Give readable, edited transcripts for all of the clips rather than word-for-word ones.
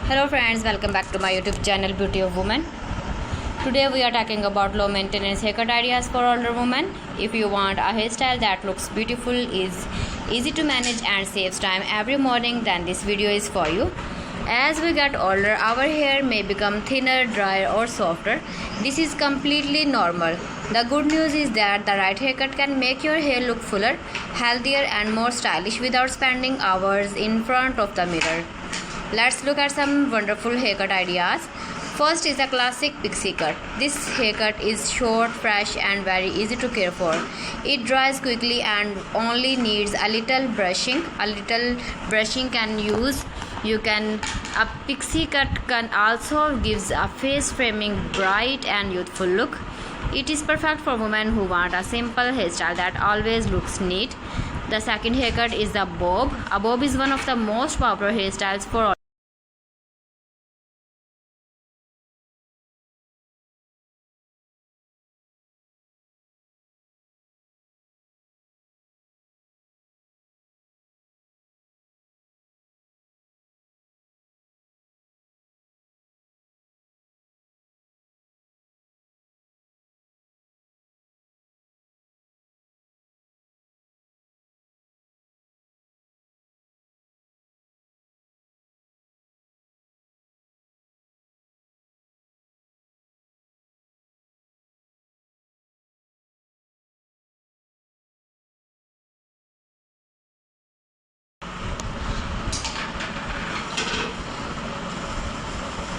Hello friends, welcome back to my YouTube channel Beauty of Women. Today we are talking about low maintenance haircut ideas for older women. If you want a hairstyle that looks beautiful, is easy to manage and saves time every morning, then this video is for you. As we get older, our hair may become thinner, drier or softer. This is completely normal. The good news is that the right haircut can make your hair look fuller, healthier and more stylish without spending hours in front of the mirror. Let's look at some wonderful haircut ideas. First is a classic pixie cut. This haircut is short, fresh and very easy to care for. It dries quickly and only needs a little brushing. A pixie cut can also gives a face framing bright and youthful look. It is perfect for women who want a simple hairstyle that always looks neat. The second haircut is the bob. A bob is one of the most popular hairstyles for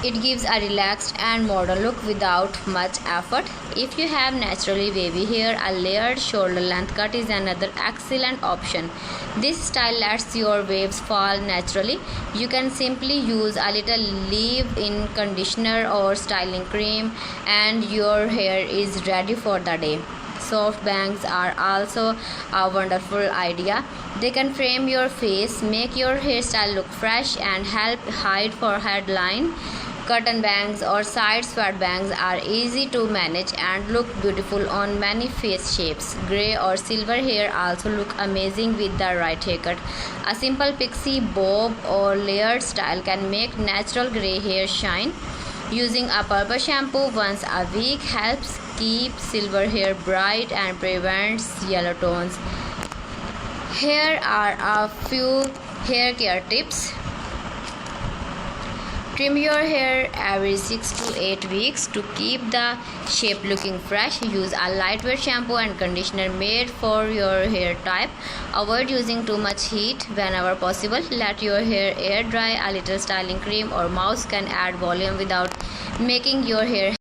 It gives a relaxed and modern look without much effort. If you have naturally wavy hair, a layered shoulder length cut is another excellent option. This style lets your waves fall naturally. You can simply use a little leave-in conditioner or styling cream and your hair is ready for the day. Soft bangs are also a wonderful idea. They can frame your face, make your hairstyle look fresh and help hide forehead line. Curtain bangs or side swept bangs are easy to manage and look beautiful on many face shapes. Grey or silver hair also look amazing with the right haircut. A simple pixie bob or layered style can make natural grey hair shine. Using a purple shampoo once a week helps keep silver hair bright and prevents yellow tones. Here are a few hair care tips. Trim your hair every 6 to 8 weeks to keep the shape looking fresh. Use a lightweight shampoo and conditioner made for your hair type. Avoid using too much heat whenever possible. Let your hair air dry. A little styling cream or mousse can add volume without making your hair